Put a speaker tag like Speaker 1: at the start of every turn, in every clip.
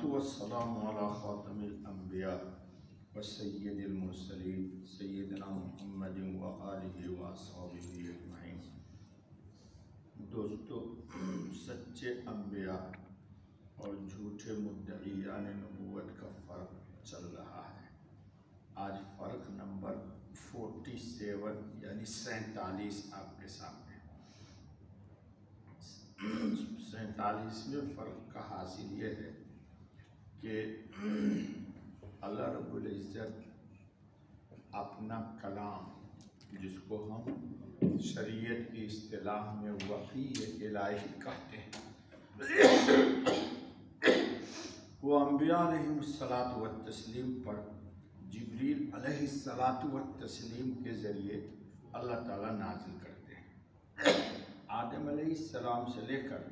Speaker 1: वस्सलाम अला ख़ातमिल अंबिया व सय्यदिल मुरसलीन सय्यदना मुहम्मदिन व आलिहि व अस्हाबिहि अजमईन। दोस्तों, सच्चे अंबिया और झूठे मुद्दईयान नबूवत का फ़र्क चल रहा है। आज फ़र्क नंबर 47 यानी 47 आपके सामने। 47वें फ़र्क का हासिल ये है कि अल्लाह रब्बुल इज़्ज़त अपना कलाम, जिसको हम शरीयत की इस्तिलाह में वही इलाही कहते हैं, वो अंबिया अलैहिमुस्सलातु वत्तस्लीम पर जिब्रील अलैहिस्सलातु वत्तस्लीम के ज़रिए अल्लाह ताला नाज़िल करते हैं। आदम अलैहिस्सलाम से लेकर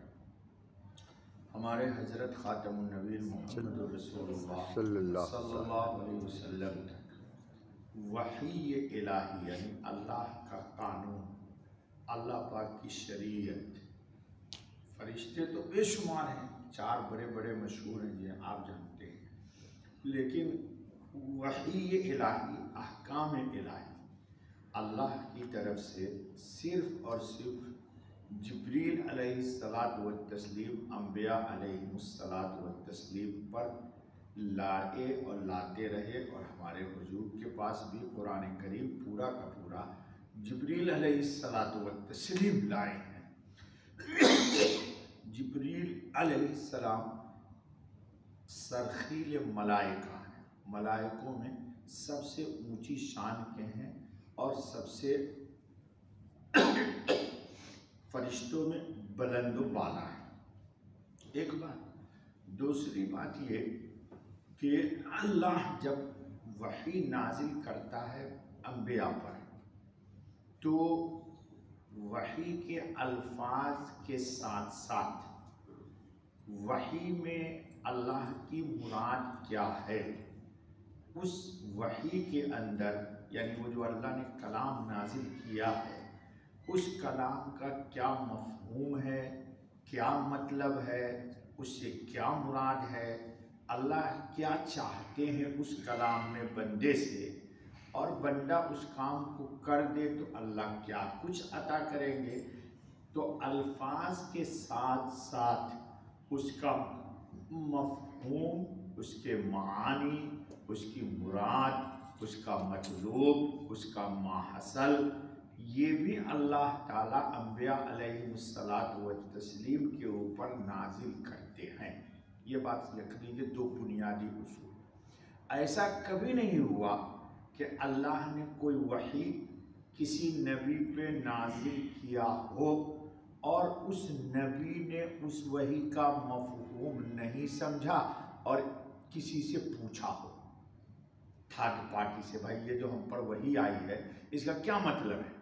Speaker 1: हमारे हज़रत ख़ातमुन नबीय्यीन मुहम्मद रसूलुल्लाह सल्लल्लाहु अलैहि वसल्लम तक वही इलाही यानी अल्लाह का कानून, अल्लाह पाक की शरीयत। फरिश्ते तो बेशुमार हैं, 4 बड़े बड़े मशहूर हैं जिन्हें आप जानते हैं, लेकिन वही इलाही, अहकाम इलाही अल्लाह की तरफ से सिर्फ़ और सिर्फ जिब्रील अलैहिस्सलातु वत्तस्लीम अंबिया अलैहिमुस्सलातु वत्तस्लीम पर लाए और लाते रहे। और हमारे हुजूर के पास भी कुरान करीम पूरा का पूरा जिब्रील अलैहिस्सलातु वत्तस्लीम लाए हैं। जिब्रील अलैहिस्सलाम सरखील मलाइका हैं, मलाइकों में सबसे ऊंची शान के हैं और सबसे फरिश्तों में बुलंद बाला है। एक बात। दूसरी बात ये कि अल्लाह जब वही नाजिल करता है अंबिया पर, तो वही के अल्फाज के साथ साथ वही में अल्लाह की मुराद क्या है, उस वही के अंदर यानी वो जो अल्लाह ने कलाम नाजिल किया है, उस कलाम का क्या मफ़हूम है, क्या मतलब है, उससे क्या मुराद है, अल्लाह क्या चाहते हैं उस कलाम में बंदे से, और बंदा उस काम को कर दे तो अल्लाह क्या कुछ अता करेंगे। तो अल्फाज के साथ साथ उसका मफ़हूम, उसके मानी, उसकी मुराद, उसका मतलूब, उसका माहसल, ये भी अल्लाह ताला अंबिया अलैहिमुस्सलातु वत्तस्लीम के ऊपर नाजिल करते हैं। ये बात लिख लीजिए, 2 बुनियादी उसूल। ऐसा कभी नहीं हुआ कि अल्लाह ने कोई वही किसी नबी पे नाजिल किया हो और उस नबी ने उस वही का मफ़हूम नहीं समझा और किसी से पूछा हो थर्ड पार्टी से, भाई ये जो हम पर वही आई है इसका क्या मतलब है।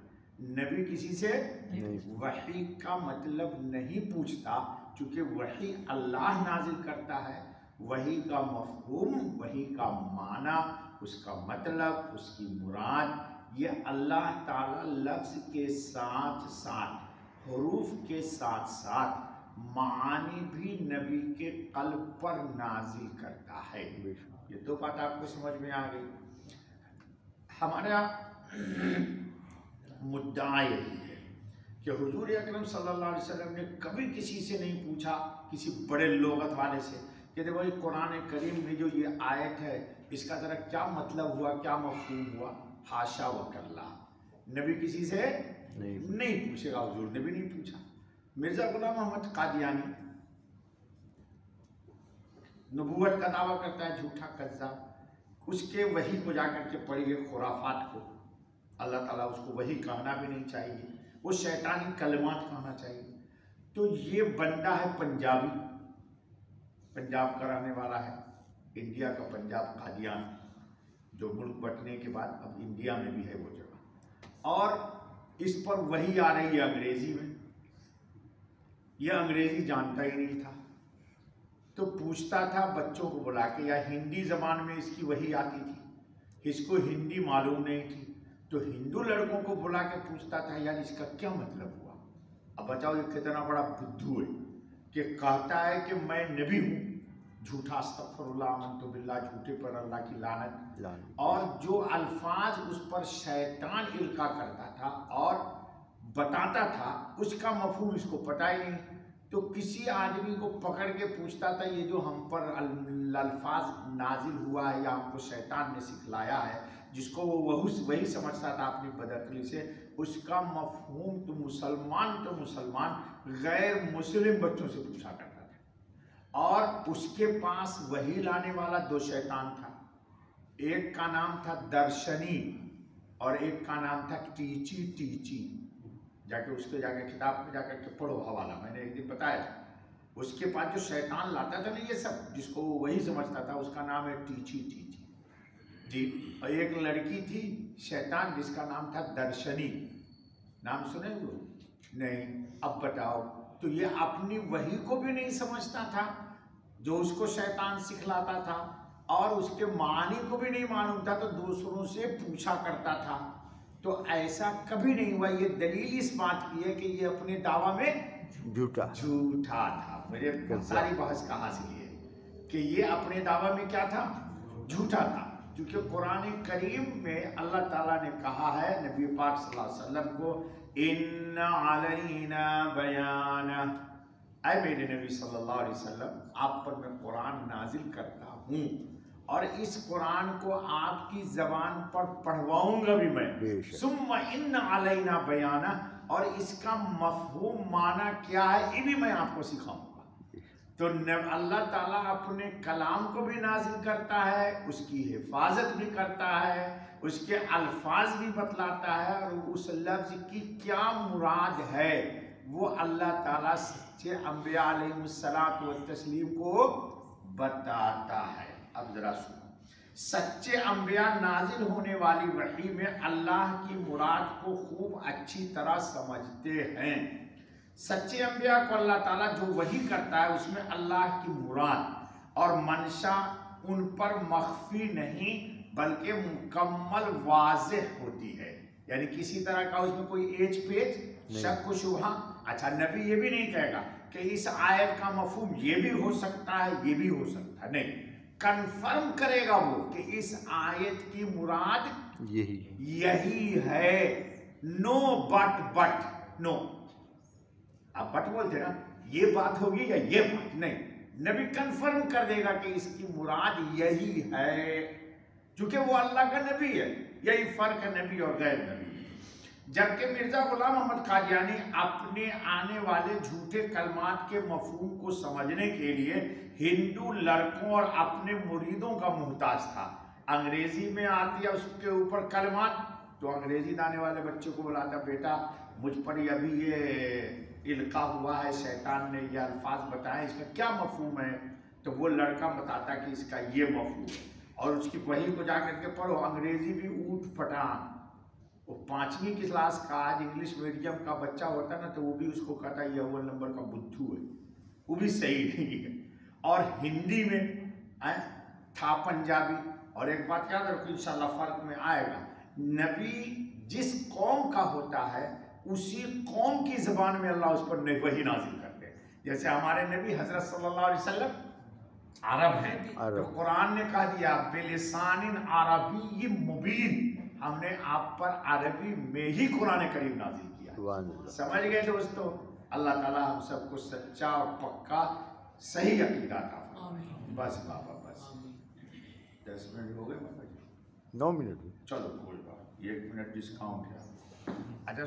Speaker 1: नबी किसी से वही का मतलब नहीं पूछता, क्योंकि वही अल्लाह नाजिल करता है। वही का मफ़हूम, वही का माना, उसका मतलब, उसकी मुराद, ये अल्लाह ताला लफ्ज़ के साथ साथ, हुरूफ के साथ साथ मानी भी नबी के क़ल्ब पर नाजिल करता है। ये तो बात आपको समझ में आ गई। हमारा मुद्दा यही है कि हुजूर अकरम सल्लल्लाहु अलैहि वसल्लम ने कभी किसी से नहीं पूछा, किसी बड़े लोगत वाले से, कि देखो भाई कुरान करीम में जो ये आयत है इसका ज़रा क्या मतलब हुआ, क्या मफ़हूम हुआ। हाशा वकल्ला, नबी किसी से नहीं पूछेगा, हुजूर ने भी नहीं पूछा। मिर्ज़ा गुलाम अहमद कादियानी नबूवत का दावा करता है, झूठा कज़्ज़ाब। उसके वही को जाकर के पढ़िए, खुराफात को। अल्लाह ताला उसको वही कहना भी नहीं चाहिए, वो शैतानी कलमात कहना चाहिए। तो ये बंदा है पंजाबी, पंजाब का रहने वाला है, इंडिया का पंजाब, कादियान, जो मुल्क बंटने के बाद अब इंडिया में भी है वो जगह। और इस पर वही आ रही है अंग्रेज़ी में। यह अंग्रेज़ी जानता ही नहीं था, तो पूछता था बच्चों को बुला के, या हिंदी ज़बान में इसकी वही आती थी, इसको हिंदी मालूम नहीं थी, तो हिंदू लड़कों को बुला के पूछता था, यार इसका क्या मतलब हुआ। अब बताओ ये कितना बड़ा बुद्धू है कि कहता है कि मैं नबी हूँ جھوٹا استغفراللہ آمنت باللہ، جھوٹے پر اللہ کی لعنت، اور جو الفاظ اس پر شیطان القا کرتا تھا اور بتاتا تھا اس کا مفہوم اس کو پتہ ہی نہیں. تو کسی آدمی کو پکڑ کے پوچھتا تھا یہ جو ہم پر الفاظ نازل ہوا ہے یا ہم کو شیطان نے سکھلایا ہے، جس کو وہ وہی سمجھتا تھا اپنی بدعقلی سے، اس کا مفہوم تو مسلمان غیر مسلم بچوں سے پوچھا کرتا تھا. اور اس کے پاس وہی لانے والا دو شیطان تھا، ایک کا نام تھا درشنی اور ایک کا نام تھا ٹیچی. جا کے کتاب میں جا کر کے پڑھو حوالہ، میں نے ایک دن بتایا تھا. اس کے پاس جو شیطان لاتا تھا نا یہ سب، جس کو وہ وہی سمجھتا تھا، اس کا نام ہے ٹیچی جی. اور ایک لڑکی تھی شیطان جس کا نام تھا درشنی. نام سنے جو نہیں؟ اب بتاؤ. تو یہ اپنی وحی کو بھی نہیں سمجھتا تھا جو اس کو شیطان سکھلاتا تھا، اور اس کے معنی کو بھی نہیں معلوم تھا، تو دوسروں سے پوچھا کرتا تھا. تو ایسا کبھی نہیں ہوا. یہ دلیل اس بات کی ہے کہ یہ اپنے دعویٰ میں جھوٹا تھا. مجھے ساری بحث کا حاصل یہ کہ یہ اپنے دعویٰ میں کیا تھا؟ جھوٹا تھا. کیونکہ قرآن کریم میں اللہ تعالیٰ نے کہا ہے نبی پاک صلی اللہ علیہ وسلم کو، ان علینا بیان، اے میرے نبی صلی اللہ علیہ وسلم آپ پر میں قرآن نازل کرتا ہوں اور اس قرآن کو آپ کی زبان پر پڑھواؤں گا بھی میں. ثم ان علینا بیان، اور اس کا مفہوم معنی کیا ہے یہ بھی میں آپ کو سکھاؤں گا. تو اللہ تعالیٰ اپنے کلام کو بھی نازل کرتا ہے، اس کی حفاظت بھی کرتا ہے، اس کے الفاظ بھی بتلاتا ہے، اور اس لفظ کی کیا مراد ہے وہ اللہ تعالیٰ سچے انبیاء علیہ الصلوۃ والتسلیم کو بتاتا ہے. اب ذرا سنو، سچے انبیاء نازل ہونے والی وحی میں اللہ کی مراد کو خوب اچھی طرح سمجھتے ہیں. سچے انبیاء کو اللہ تعالیٰ جو وحی کرتا ہے اس میں اللہ کی مراد اور منشا ان پر مخفی نہیں بلکہ مکمل واضح ہوتی ہے. یعنی کسی طرح کا اس میں کوئی ایچ پیچ، شک و شبہ. اچھا، نبی یہ بھی نہیں کہے گا کہ اس آیت کا مفہوم یہ بھی ہو سکتا ہے یہ بھی ہو سکتا ہے، نہیں. کنفرم کرے گا وہ کہ اس آیت کی مراد یہی ہے. نو بٹ نو. آپ بٹ بولتے نا، یہ بات ہوگی یا یہ بات نہیں. نبی کنفرم کر دے گا کہ اس کی مراد یہی ہے، چونکہ وہ اللہ کا نبی ہے. یہی فرق ہے نبی اور غیر نبی. جبکہ مرزا غلام احمد قادیانی اپنے آنے والے جھوٹے کلمات کے مفہوم کو سمجھنے کے لیے ہندو لڑکوں اور اپنے مریدوں کا محتاج تھا. انگریزی میں آتی ہے اس کے اوپر کلمات، تو انگریزی دانے والے بچے کو بلاتا، بیٹا مجھ پر ابھی یہ القا ہوا ہے، شیطان نے یہ الفاظ بتائے، اس کا کیا مفہوم ہے؟ تو وہ لڑکا بتاتا کہ اس کا یہ مفہوم ہے، اور اس کی وحی کو جا کر کے پڑھو. انگریزی بھی اوٹ پٹان. وہ 5ویں کلاس کا آج انگلش میڈیم کا بچہ ہوتا ہے نا، تو وہ بھی اس کو کہتا ہے یہ اول نمبر کا بدھو ہے، وہ بھی صحیح نہیں ہے. اور ہندی میں تھا پنجابی. اور ایک بات یاد رکھو، انشاءاللہ فرق میں آئے گا. نبی جس قوم کا ہوتا ہے اسی قوم کی زبان میں اللہ اس پر وحی نازل کرتے ہیں. جیسے ہمارے نبی حضرت صلی اللہ علیہ وسلم عرب ہیں، تو قرآن نے کہا دیا بلسان عربی مبین، ہم نے آپ پر عربی میں ہی قرآن کریم نازل کیا. سمجھ گئے دوستو؟ اللہ تعالیٰ ہم سب کو سچا اور پکا صحیح عقیدہ عطا فرمائے. بس بابا بس 10 منٹ ہو گئے بابا جی؟
Speaker 2: 9 منٹ.
Speaker 1: چلو کوئی بات، 1 منٹ ڈسکاؤنٹ ہے. اچھا